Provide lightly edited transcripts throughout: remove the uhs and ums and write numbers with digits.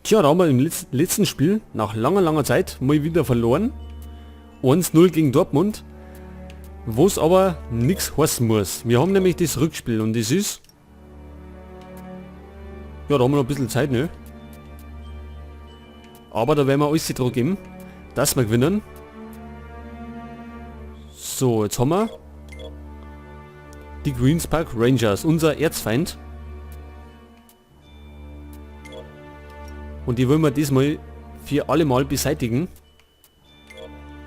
Tja, da haben wir im letzten Spiel nach langer Zeit mal wieder verloren. 1-0 gegen Dortmund. Wo es aber nichts heißen muss. Wir haben nämlich das Rückspiel und das ist... Ja, da haben wir noch ein bisschen Zeit, ne? Aber da werden wir alles dran geben, dass wir gewinnen. So, jetzt haben wir die Queen's Park Rangers, unser Erzfeind. Und die wollen wir diesmal für alle Mal beseitigen.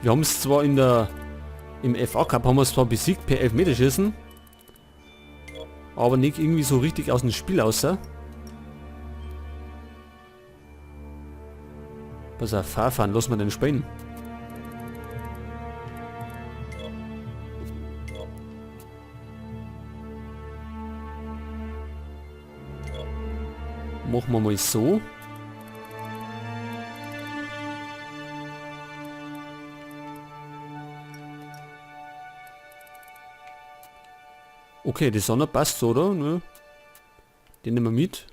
Wir haben es zwar im FA Cup haben wir es zwar besiegt per Elfmeterschießen, aber nicht irgendwie so richtig aus dem Spiel außer. Pass auf, Fahrfahren, lass mal den spielen. Machen wir mal so. Okay, die Sonne passt, oder? Ne? Den nehmen wir mit.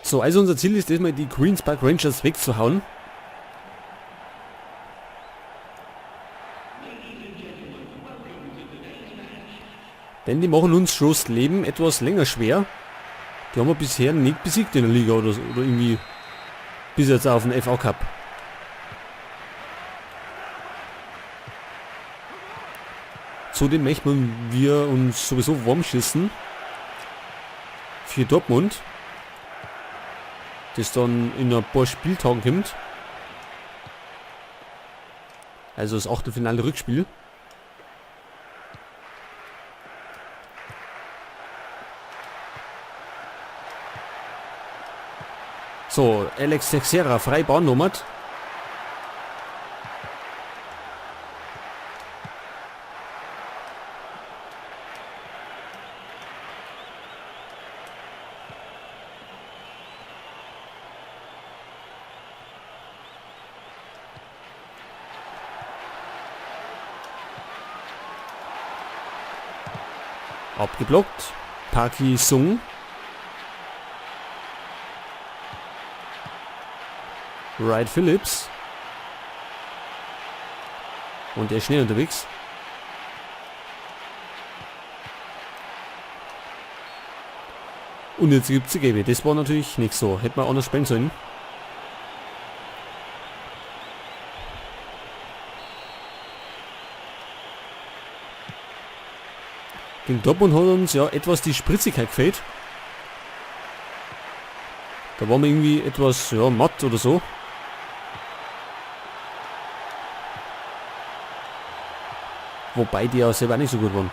So, also unser Ziel ist diesmal die Queen's Park Rangers wegzuhauen. Denn die machen uns schon das Leben etwas länger schwer. Die haben wir bisher nicht besiegt in der Liga oder irgendwie bis jetzt auf den FA Cup. Zudem möchten wir uns sowieso warm schießen für Dortmund, das dann in ein paar Spieltagen kommt. Also das Achtelfinale Rückspiel. So, Alex Teixeira, frei Bahn nummert. Abgeblockt. Parky Sung. Wright Phillips. Und der ist schnell unterwegs. Und jetzt gibt es die Gelbe. Das war natürlich nicht so. Hätte man anders spielen sollen. Gegen Dortmund hat uns ja etwas die Spritzigkeit gefehlt. Da waren wir irgendwie etwas matt oder so. Wobei die ja selber nicht so gut waren.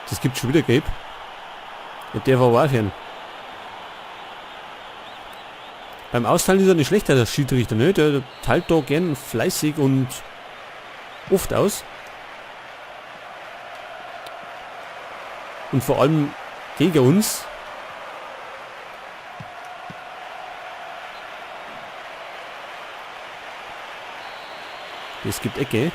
Das gibt schon wieder Gelb. Der war warfen. Beim Austeilen ist er nicht schlechter, der Schiedsrichter, ne? Der teilt da gern fleißig und oft aus. Und vor allem gegen uns. Es gibt Ecke.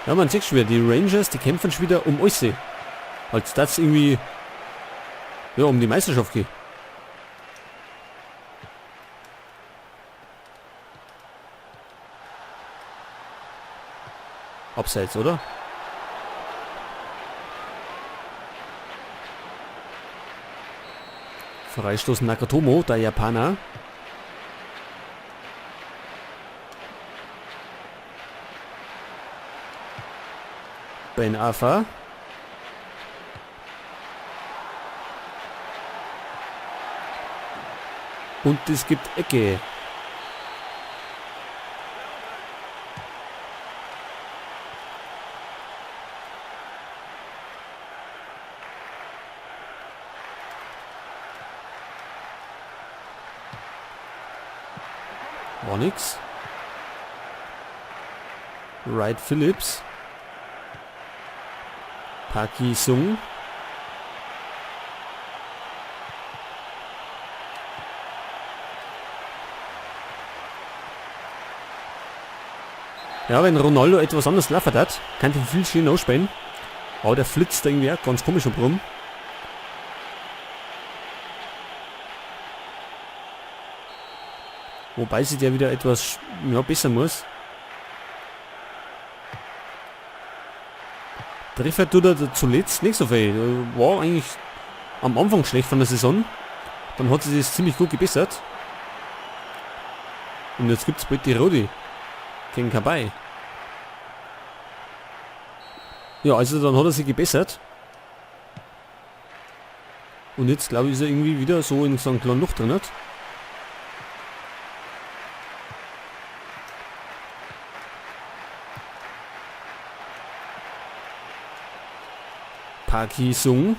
Ja, man sieht schon wieder, die Rangers, die kämpfen schon wieder um alles. Als das irgendwie um die Meisterschaft geht. Abseits, oder? Freistoß Nakatomo, der Japaner. Ben Arfa. Und es gibt Ecke. War nix. Wright Phillips. Park Ji-sung. Ja, wenn Ronaldo etwas anders laufen hat, kann den viel schön ausspielen. Aber der flitzt irgendwie auch ganz komisch rum. Wobei sich der wieder etwas besser muss. Treffer tut er zuletzt nicht so viel. War eigentlich am Anfang schlecht von der Saison. Dann hat sich das ziemlich gut gebessert. Und jetzt gibt es bald die Rodi gegen Kabay. Ja, also dann hat er sich gebessert. Und jetzt glaube ich ist er irgendwie wieder so in so einem kleinen Loch drin. Park Ji-sung.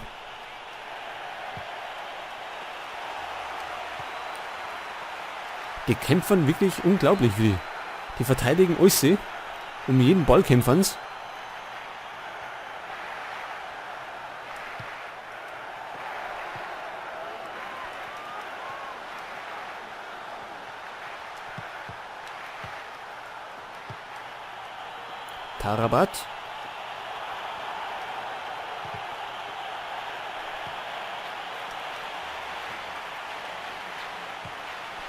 Die kämpfen wirklich unglaublich wie. Die verteidigen alles um jeden Ball kämpfen. Tarabat.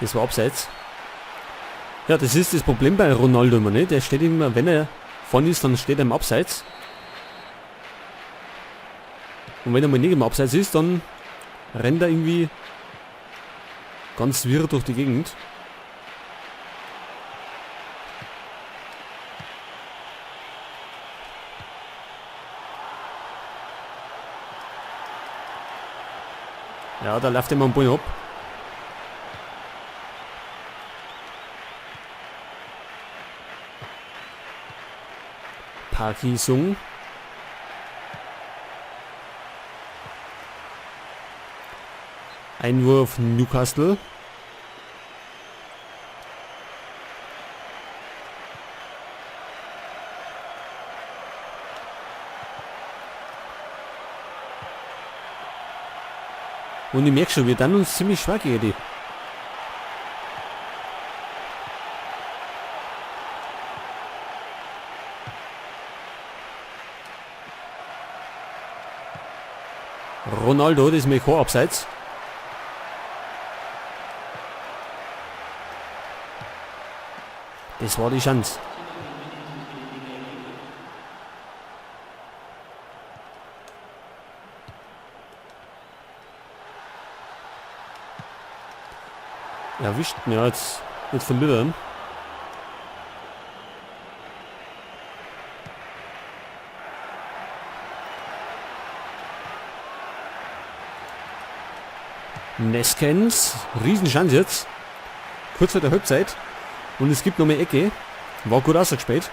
Das war abseits. Ja, das ist das Problem bei Ronaldo immer, ne? Der steht immer, wenn er vorne ist, dann steht er im Abseits. Und wenn er mal nicht im Abseits ist, dann rennt er irgendwie ganz wirr durch die Gegend. Ja, da läuft immer ein Ball ab. Park Ji-sung. Einwurf Newcastle. Und ich merke schon, wir dann uns ziemlich schwach gegen die. Ronaldo, das ist mir kein Abseits. Das war die Chance. Erwischt mir jetzt nicht verlieren. Neskens, Riesenchance jetzt. Kurz vor der Halbzeit. Und es gibt noch mehr Ecke. War gut ausgespielt.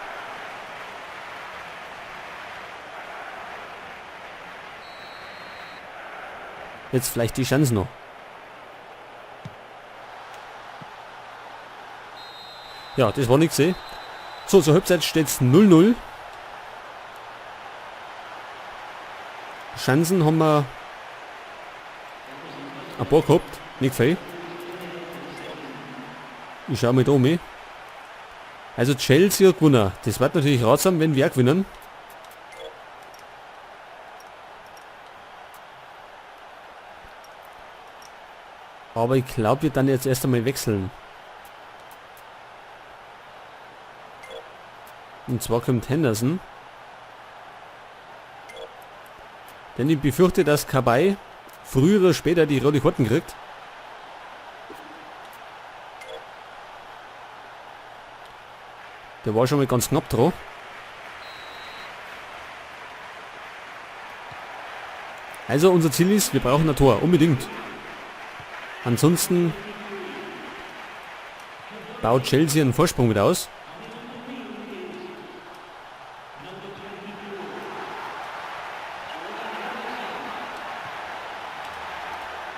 Jetzt vielleicht die Chance noch. Ja, das war nichts. So, zur Halbzeit steht es 0-0. Chancen haben wir ein paar gehabt, nicht viel. Ich schaue mal da um. Also Chelsea hat gewonnen. Das wird natürlich ratsam, wenn wir gewinnen. Aber ich glaube, wir dann jetzt erst einmal wechseln. Und zwar kommt Henderson. Denn ich befürchte, dass Kabay früher oder später die rote Karten kriegt. Der war schon mal ganz knapp dran. Also unser Ziel ist, wir brauchen ein Tor, unbedingt. Ansonsten baut Chelsea einen Vorsprung wieder aus.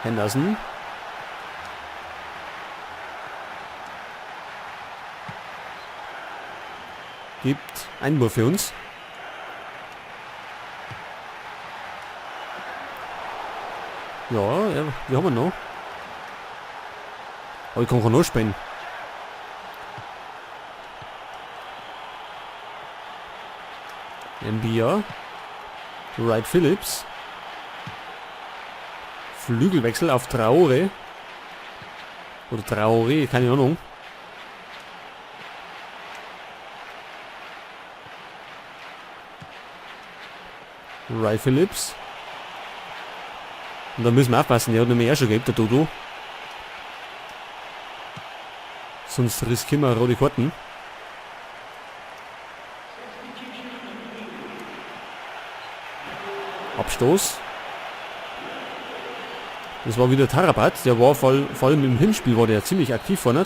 Henderson. Gibt Einwurf für uns. Ja, wir haben ihn noch. Aber ich kann noch spielen. Mbia. Wright Phillips. Flügelwechsel auf Traore. Oder Traore, keine Ahnung. Wright Phillips. Und da müssen wir aufpassen, der hat nämlich auch schon gegeben, der Dodo. Sonst riskieren wir rote Karten. Abstoß. Das war wieder Tarabat, der war vor allem im Hinspiel war der ziemlich aktiv vorne.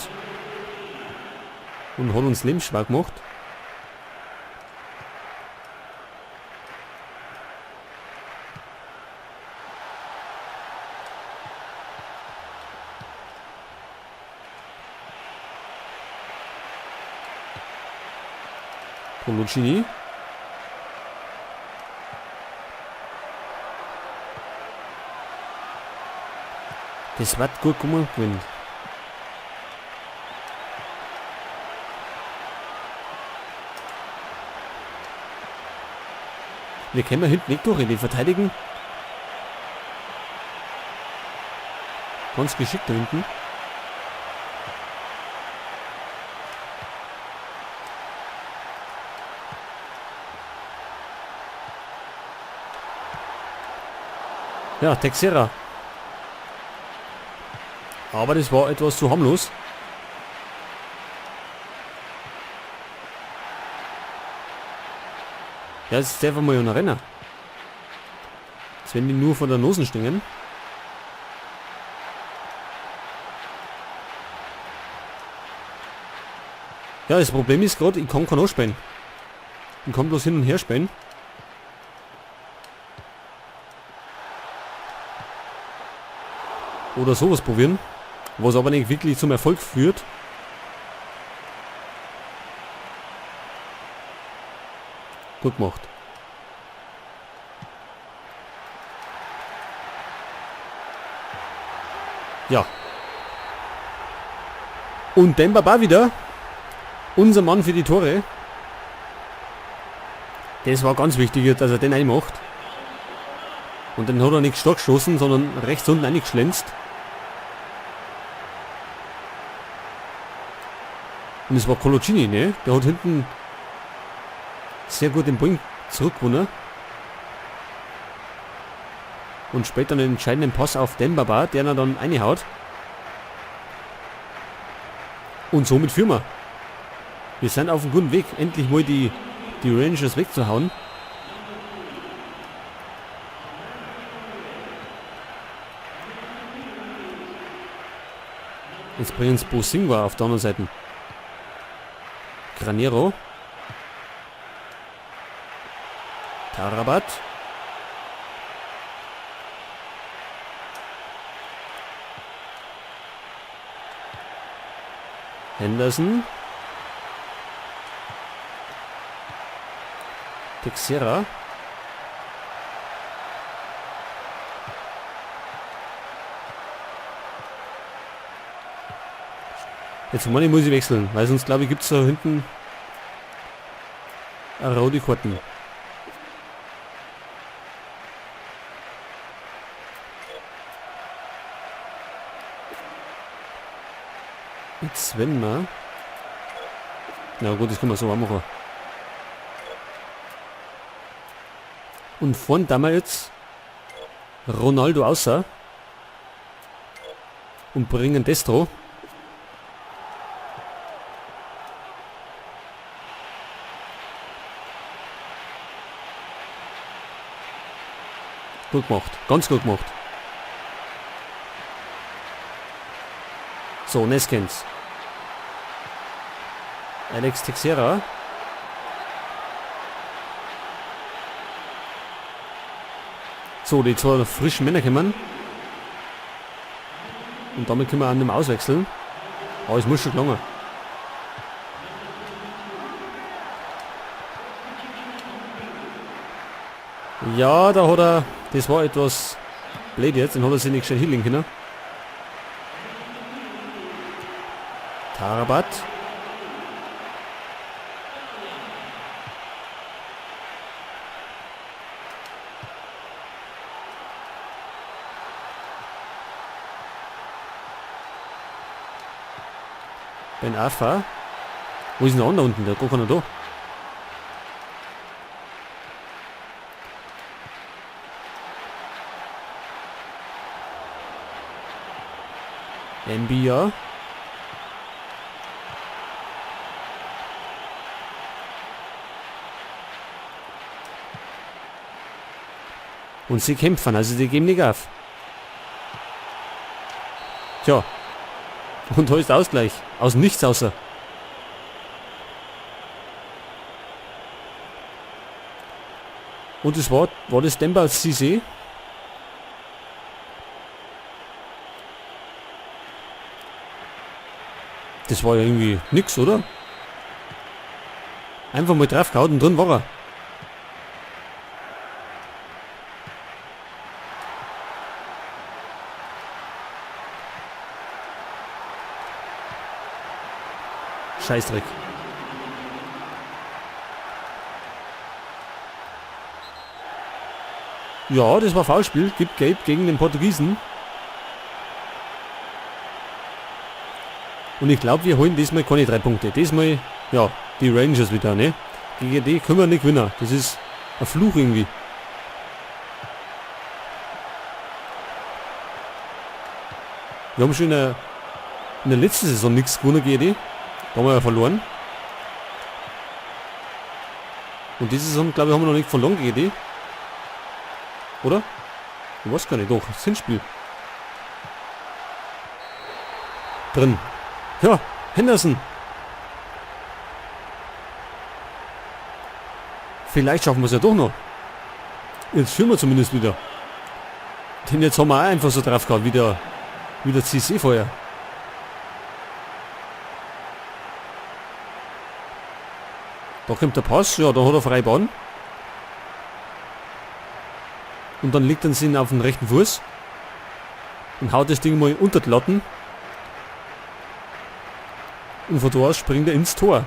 Und hat uns Leben schwer gemacht. Lucini. Das wird gut gemacht, Wind. Wir können hinten nicht durch, die verteidigen. Ganz geschickt da hinten. Ja, Texera. Aber das war etwas zu harmlos. Ja, jetzt ist der einfach mal ein Renner. Jetzt werden die nur von der Nase stingen. Ja, das Problem ist gerade, ich kann auch spielen. Ich kann bloß hin und her spielen. Oder sowas probieren, was aber nicht wirklich zum Erfolg führt. Gut gemacht. Ja. Und Dembaba wieder. Unser Mann für die Tore. Das war ganz wichtig, dass er den einmacht. Und dann hat er nicht stark geschossen, sondern rechts unten eingeschlänzt. Und es war Coloccini, ne? Der hat hinten sehr gut den Ball zurückgewonnen. Und später einen entscheidenden Pass auf Dembaba, der dann reinhaut. Und somit führen wir. Wir sind auf einem guten Weg, endlich mal die Rangers wegzuhauen. Jetzt bringen uns Bosingwa auf der anderen Seite. Granero. Tarabat. Henderson. Texera. Jetzt muss ich wechseln, weil sonst glaube ich gibt es da hinten rote Karten. Jetzt wenn wir... Na gut, das können wir so auch machen. Und vorn da wir jetzt Ronaldo außer und bringen Destro. Gut gemacht, ganz gut gemacht. So, Neskens. Alex Texera. So, die zwei frischen Männer kommen. Und damit können wir an dem auswechseln. Aber es muss schon lange. Ja, da hat er... Das war etwas blöd jetzt, dann hat er sich nicht schnell hinlegen können. Tarabat. Ben Afa. Wo ist denn der andere unten? Der geht keiner da. Mbia. Und sie kämpfen, also die geben nicht auf. Tja. Und da ist der Ausgleich. Aus nichts außer. Und das war das Demba Cissé? Das war ja irgendwie nix, oder? Einfach mal draufgehauen und drin war er. Scheißdreck. Ja, das war Foulspiel. Gibt Gelb gegen den Portugiesen. Und ich glaube, wir holen diesmal keine 3 Punkte. Diesmal, ja, die Rangers wieder, ne? Gegen die können wir nicht gewinnen. Das ist ein Fluch irgendwie. Wir haben schon in der letzten Saison nichts gewonnen gegen die. Da haben wir ja verloren. Und diese Saison, glaube ich, haben wir noch nicht verloren gegen die. Oder? Ich weiß gar nicht. Doch, das Hinspiel. Drin. Ja, Henderson. Vielleicht schaffen wir es ja doch noch. Jetzt führen wir zumindest wieder. Denn jetzt haben wir auch einfach so drauf gehabt, wie der CC vorher. Da kommt der Pass, ja, da hat er freie Bahn. Und dann liegt er ihn auf den rechten Fuß. Und haut das Ding mal unter die Latten. Und von da aus springt er ins Tor.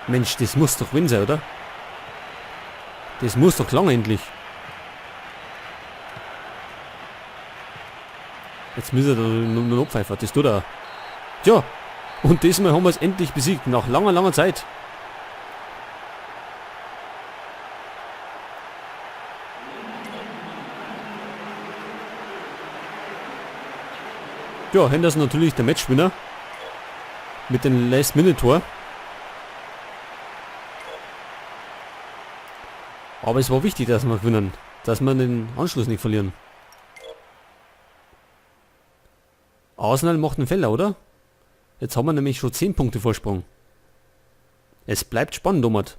Mensch, das muss doch Win sein, oder? Das muss doch lang endlich. Jetzt müssen wir da nur abpfeifen. Das tut er. Tja, und diesmal haben wir es endlich besiegt. Nach langer, langer Zeit. Ja, Henderson natürlich der Matchwinner. Mit dem Last-Minute-Tor. Aber es war wichtig, dass wir gewinnen. Dass wir den Anschluss nicht verlieren. Arsenal macht einen Fehler, oder? Jetzt haben wir nämlich schon 10 Punkte Vorsprung. Es bleibt spannend, Domat.